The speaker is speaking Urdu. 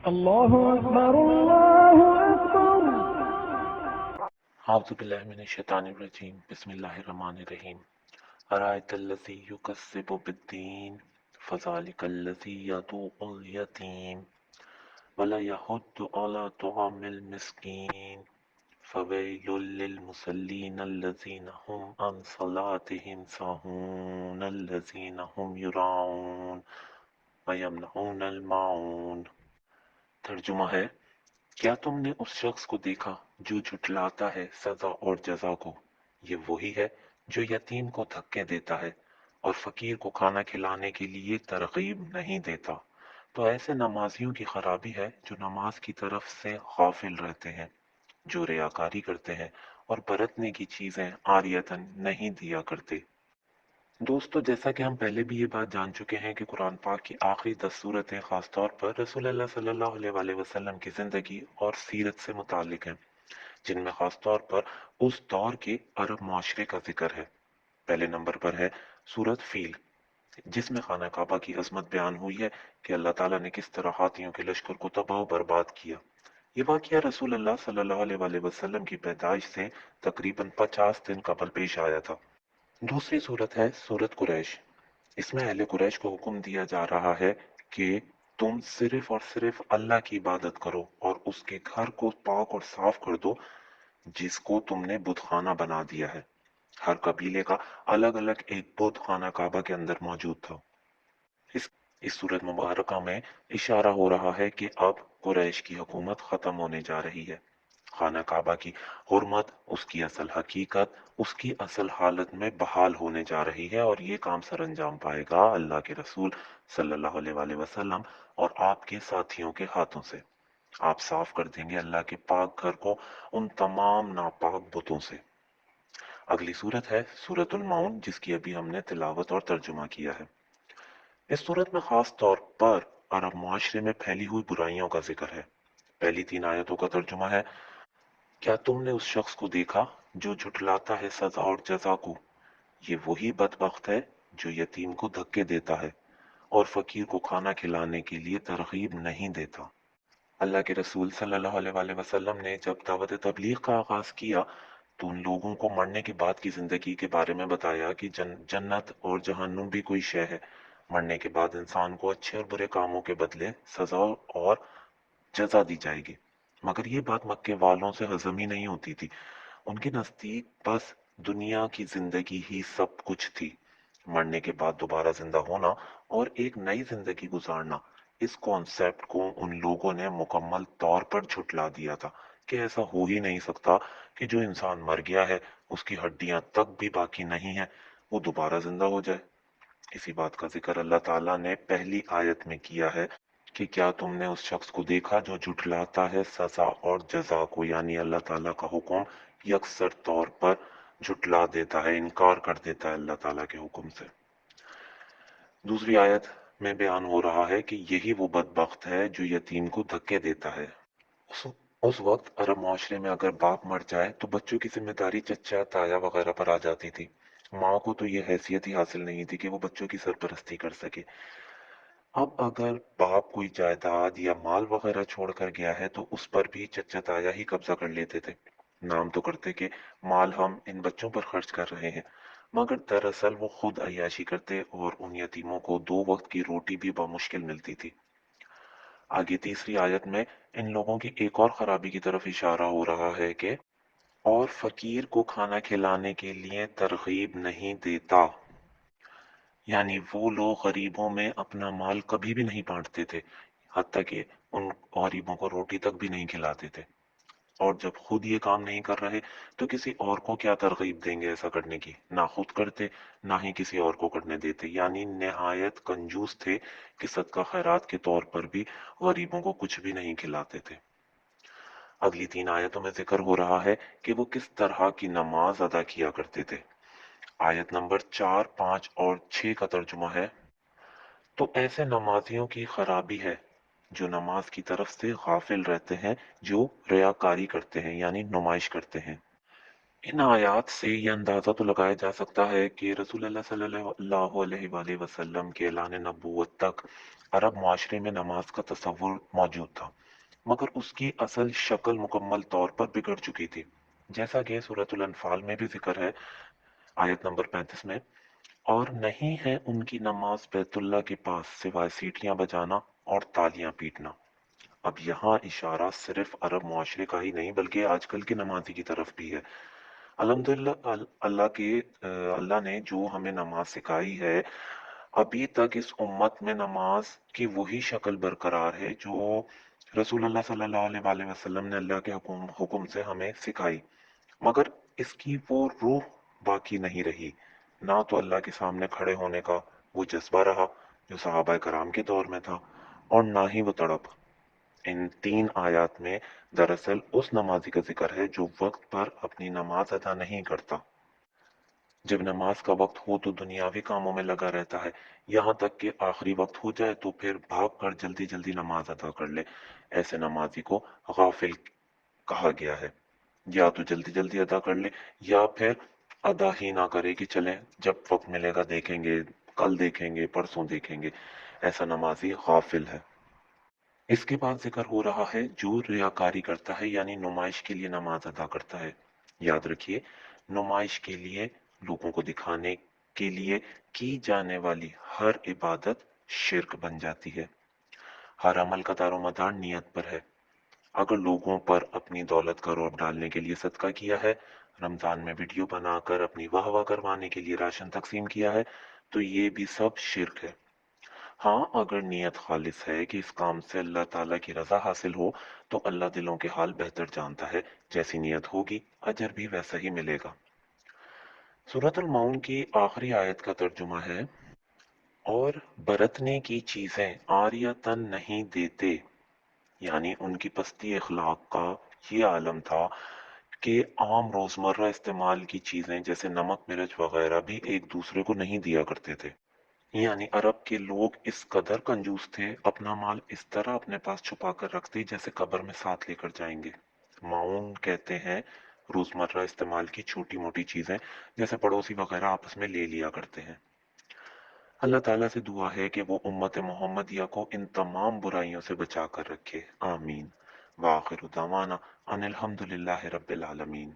الله أكبر الله أكبر. اعوذ باللہ من الشیطان الرجیم بسم اللہ الرحمن الرحیم ارائیت الذی یکذب بالدین فذلک الذی یدعو الیتیم ولا یحض علی طعام المسکین فویل للمصلین الذین هم عن صلاتهم ساہون الذین هم یراؤون ویمنعون الماعون۔ ترجمہ ہے، کیا تم نے اس شخص کو دیکھا جو جھٹلاتا ہے سزا اور جزا کو؟ یہ وہی ہے جو یتیم کو دھکے دیتا ہے اور فقیر کو کھانا کھلانے کے لیے ترغیب نہیں دیتا۔ تو ایسے نمازیوں کی خرابی ہے جو نماز کی طرف سے غافل رہتے ہیں، جو ریاکاری کرتے ہیں اور برتنے کی چیزیں عاریتاً نہیں دیا کرتے۔ دوستو، جیسا کہ ہم پہلے بھی یہ بات جان چکے ہیں کہ قرآن پاک کی آخری 10 صورتیں خاص طور پر رسول اللہ صلی اللہ علیہ وآلہ وسلم کی زندگی اور سیرت سے متعلق ہیں، جن میں خاص طور پر اس دور کے عرب معاشرے کا ذکر ہے۔ پہلے نمبر پر ہے سورت فیل، جس میں خانہ کعبہ کی عظمت بیان ہوئی ہے کہ اللہ تعالیٰ نے کس طرح ہاتھیوں کے لشکر کو تباہ و برباد کیا۔ یہ واقعہ رسول اللہ صلی اللہ علیہ وآلہ وسلم کی پیدائش سے تقریباً 50 دن قبل پیش آیا تھا۔ دوسری صورت ہے سورت قریش۔ اس میں اہل قریش کو حکم دیا جا رہا ہے کہ تم صرف اور صرف اللہ کی عبادت کرو اور اس کے گھر کو پاک اور صاف کر دو جس کو تم نے بت خانہ بنا دیا ہے۔ ہر قبیلے کا الگ الگ ایک بت خانہ کعبہ کے اندر موجود تھا۔ اس صورت مبارکہ میں اشارہ ہو رہا ہے کہ اب قریش کی حکومت ختم ہونے جا رہی ہے۔ خانہ کعبہ کی حرمت، اس کی اصل حقیقت، اس کی اصل حالت میں بحال ہونے جا رہی ہے، اور یہ کام سر انجام پائے گا اللہ کے رسول صلی اللہ علیہ وآلہ وسلم اور آپ کے ساتھیوں کے ہاتھوں سے۔ آپ صاف کر دیں گے اللہ کے پاک گھر کو ان تمام ناپاک بتوں سے۔ اگلی صورت ہے سورت المعون، جس کی ابھی ہم نے تلاوت اور ترجمہ کیا ہے۔ اس صورت میں خاص طور پر عرب معاشرے میں پھیلی ہوئی برائیوں کا ذکر ہے۔ پہلی 3 آیتوں کا ترجمہ ہے، کیا تم نے اس شخص کو دیکھا جو جھٹلاتا ہے سزا اور جزا کو؟ یہ وہی بدبخت ہے جو یتیم کو دھکے دیتا ہے اور فقیر کو کھانا کھلانے کے لیے ترغیب نہیں دیتا۔ اللہ کے رسول صلی اللہ علیہ وآلہ وسلم نے جب دعوت تبلیغ کا آغاز کیا تو ان لوگوں کو مرنے کے بعد کی زندگی کے بارے میں بتایا کہ جنت اور جہنم بھی کوئی شے ہے۔ مرنے کے بعد انسان کو اچھے اور برے کاموں کے بدلے سزا اور جزا دی جائے گی، مگر یہ بات مکے والوں سے ہضم ہی نہیں ہوتی تھی۔ ان کے نزدیک بس دنیا کی زندگی ہی سب کچھ تھی۔ مرنے کے بعد دوبارہ زندہ ہونا اور ایک نئی زندگی گزارنا، اس کانسیپٹ کو ان لوگوں نے مکمل طور پر جھٹلا دیا تھا کہ ایسا ہو ہی نہیں سکتا کہ جو انسان مر گیا ہے، اس کی ہڈیاں تک بھی باقی نہیں ہیں، وہ دوبارہ زندہ ہو جائے۔ اسی بات کا ذکر اللہ تعالیٰ نے پہلی آیت میں کیا ہے کہ کیا تم نے اس شخص کو دیکھا جو جھٹلاتا ہے سزا اور جزا کو، یعنی اللہ تعالیٰ کا حکم یکسر طور پر جھٹلا دیتا ہے، انکار کر دیتا ہے اللہ تعالیٰ کے حکم سے۔ دوسری آیت میں بیان ہو رہا ہے کہ یہی وہ بدبخت ہے جو یتیم کو دھکے دیتا ہے۔ اس اس وقت عرب معاشرے میں اگر باپ مر جائے تو بچوں کی ذمہ داری چچا تایا وغیرہ پر آ جاتی تھی۔ ماں کو تو یہ حیثیت ہی حاصل نہیں تھی کہ وہ بچوں کی سرپرستی کر سکے۔ اب اگر باپ کوئی جائیداد یا مال وغیرہ چھوڑ کر گیا ہے تو اس پر بھی چچا تایا ہی قبضہ کر لیتے تھے۔ نام تو کرتے کہ مال ہم ان بچوں پر خرچ کر رہے ہیں، مگر دراصل وہ خود عیاشی کرتے اور ان یتیموں کو 2 وقت کی روٹی بھی بمشکل ملتی تھی۔ آگے تیسری آیت میں ان لوگوں کی ایک اور خرابی کی طرف اشارہ ہو رہا ہے کہ اور فقیر کو کھانا کھلانے کے لیے ترغیب نہیں دیتا، یعنی وہ لوگ غریبوں میں اپنا مال کبھی بھی نہیں بانٹتے تھے، حتیٰ کہ ان غریبوں کو روٹی تک بھی نہیں کھلاتے تھے، اور جب خود یہ کام نہیں کر رہے تو کسی اور کو کیا ترغیب دیں گے ایسا کرنے کی؟ نہ خود کرتے، نہ ہی کسی اور کو کرنے دیتے، یعنی نہایت کنجوس تھے کہ صدقہ خیرات کے طور پر بھی غریبوں کو کچھ بھی نہیں کھلاتے تھے۔ اگلی 3 آیتوں میں ذکر ہو رہا ہے کہ وہ کس طرح کی نماز ادا کیا کرتے تھے۔ آیت نمبر 4، 5 اور 6 کا ترجمہ ہے، تو ایسے نمازیوں کی خرابی ہے جو نماز کی طرف سے غافل رہتے ہیں، جو ریاکاری کرتے ہیں یعنی نمائش کرتے ہیں۔ ان آیات سے یہ اندازہ تو لگایا جا سکتا ہے کہ رسول اللہ صلی اللہ علیہ وآلہ وسلم کے اعلان نبوت تک عرب معاشرے میں نماز کا تصور موجود تھا، مگر اس کی اصل شکل مکمل طور پر بگڑ چکی تھی، جیسا کہ سورۃ الانفال میں بھی ذکر ہے، آیت نمبر 35 میں، اور نہیں ہے ان کی نماز بیت اللہ کے پاس سوائے سیٹیاں بجانا اور تالیاں پیٹنا۔ اب یہاں اشارہ صرف عرب معاشرے کا ہی نہیں بلکہ آج کل کے نمازی کی طرف بھی ہے۔ الحمدللہ اللہ نے جو ہمیں نماز سکھائی ہے، ابھی تک اس امت میں نماز کی وہی شکل برقرار ہے جو رسول اللہ صلی اللہ علیہ وآلہ وسلم نے اللہ کے حکم سے ہمیں سکھائی، مگر اس کی وہ روح باقی نہیں رہی، نہ تو اللہ کے سامنے کھڑے ہونے کا وہ جذبہ رہا جو صحابہ کرام کے دور میں تھا، اور نہ ہی وہ تڑپ۔ ان 3 آیات میں دراصل اس نمازی کا ذکر ہے جو وقت پر اپنی نماز ادا نہیں کرتا۔ جب نماز کا وقت ہو تو دنیاوی کاموں میں لگا رہتا ہے، یہاں تک کہ آخری وقت ہو جائے تو پھر بھاگ کر جلدی جلدی نماز ادا کر لے۔ ایسے نمازی کو غافل کہا گیا ہے۔ یا تو جلدی جلدی ادا کر لے، یا پھر ادا ہی نہ کرے کہ چلیں جب وقت ملے گا دیکھیں گے، کل دیکھیں گے، پرسوں دیکھیں گے۔ ایسا نمازی غافل ہے۔ اس کے بعد ذکر ہو رہا ہے جو ریاکاری کرتا ہے، یعنی نمائش کے لیے نماز ادا کرتا ہے۔ یاد رکھیے، نمائش کے لیے، لوگوں کو دکھانے کے لیے کی جانے والی ہر عبادت شرک بن جاتی ہے۔ ہر عمل کا دار و مدار نیت پر ہے۔ اگر لوگوں پر اپنی دولت کا رعب ڈالنے کے لیے صدقہ کیا ہے، رمضان میں ویڈیو بنا کر اپنی واہ واہ کروانے کے لیے راشن تقسیم کیا ہے، تو یہ بھی سب شرک ہے۔ ہاں، اگر نیت خالص ہے کہ اس کام سے اللہ تعالیٰ کی رضا حاصل ہو، تو اللہ دلوں کے حال بہتر جانتا ہے، جیسی نیت ہوگی اجر بھی ویسا ہی ملے گا۔ سورۃ المعون کی آخری آیت کا ترجمہ ہے، اور برتنے کی چیزیں عاریتن نہیں دیتے، یعنی ان کی پستی اخلاق کا یہ عالم تھا کہ عام روزمرہ استعمال کی چیزیں جیسے نمک مرچ وغیرہ بھی ایک دوسرے کو نہیں دیا کرتے تھے۔ یعنی عرب کے لوگ اس قدر کنجوس تھے، اپنا مال اس طرح اپنے پاس چھپا کر رکھتے جیسے قبر میں ساتھ لے کر جائیں گے۔ معون کہتے ہیں روزمرہ استعمال کی چھوٹی موٹی چیزیں، جیسے پڑوسی وغیرہ آپس میں لے لیا کرتے ہیں۔ اللہ تعالیٰ سے دعا ہے کہ وہ امت محمدیہ کو ان تمام برائیوں سے بچا کر رکھے، آمین۔ وآخر دعوانا ان الحمد للہ رب العالمین۔